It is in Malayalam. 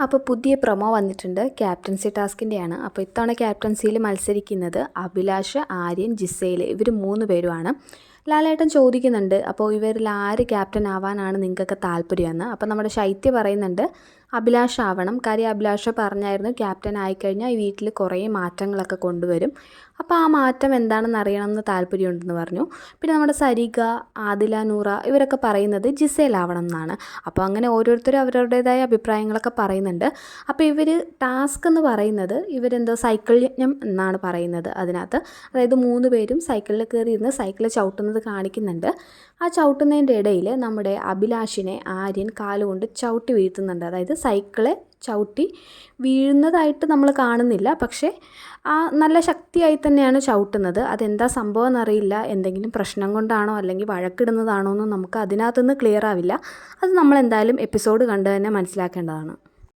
അപ്പോൾ പുതിയ പ്രൊമോ വന്നിട്ടുണ്ട്. ക്യാപ്റ്റൻസി ടാസ്കിൻ്റെയാണ്. അപ്പോൾ ഇത്തവണ ക്യാപ്റ്റൻസിയിൽ മത്സരിക്കുന്നത് അഭിലാഷ്, ആര്യൻ, ജിസേൽ ഇവർ 3 പേരുമാണ്. ലാലേട്ടൻ ചോദിക്കുന്നുണ്ട്, അപ്പോൾ ഇവരിൽ ആര് ക്യാപ്റ്റൻ ആവാനാണ് നിങ്ങൾക്കൊക്കെ താല്പര്യമെന്ന്. അപ്പോൾ നമ്മുടെ ശൈത്യ പറയുന്നുണ്ട് അഭിലാഷ് ആവണം. കാര്യം അഭിലാഷ് പറഞ്ഞായിരുന്നു ക്യാപ്റ്റൻ ആയിക്കഴിഞ്ഞാൽ ഈ വീട്ടിൽ കുറേ മാറ്റങ്ങളൊക്കെ കൊണ്ടുവരും. അപ്പോൾ ആ മാറ്റം എന്താണെന്ന് അറിയണമെന്ന് താല്പര്യമുണ്ടെന്ന് പറഞ്ഞു. പിന്നെ നമ്മുടെ സരിക, ആദില, നൂറ ഇവരൊക്കെ പറയുന്നത് ജിസേൽ ആവണം എന്നാണ്. അപ്പോൾ അങ്ങനെ ഓരോരുത്തരും അവരവരുടേതായ അഭിപ്രായങ്ങളൊക്കെ പറയുന്നുണ്ട്. അപ്പോൾ ഇവർ ടാസ്ക് എന്ന് പറയുന്നത് ഇവരെന്തോ സൈക്കിൾ യജ്ഞം എന്നാണ് പറയുന്നത് അതിനകത്ത്. അതായത് 3 പേരും സൈക്കിളിൽ കയറി ഇരുന്ന് സൈക്കിൾ ചവിട്ടുന്നത് കാണിക്കുന്നുണ്ട്. ആ ചവിട്ടുന്നതിൻ്റെ ഇടയിൽ നമ്മുടെ അഭിലാഷിനെ ആര്യൻ കാലുകൊണ്ട് ചവിട്ടി വീഴ്ത്തുന്നുണ്ട്. അതായത് സൈക്കിളെ ചവിട്ടി വീഴുന്നതായിട്ട് നമ്മൾ കാണുന്നില്ല, പക്ഷേ ആ നല്ല ശക്തിയായി തന്നെയാണ് ചവിട്ടുന്നത്. അതെന്താ സംഭവം എന്നറിയില്ല. എന്തെങ്കിലും പ്രശ്നം കൊണ്ടാണോ അല്ലെങ്കിൽ വഴക്കിടുന്നതാണോ എന്ന് നമുക്ക് അതിനകത്തുനിന്ന് ക്ലിയർ ആവില്ല. അത് നമ്മൾ എന്തായാലും എപ്പിസോഡ് കണ്ട് തന്നെ മനസ്സിലാക്കേണ്ടതാണ്.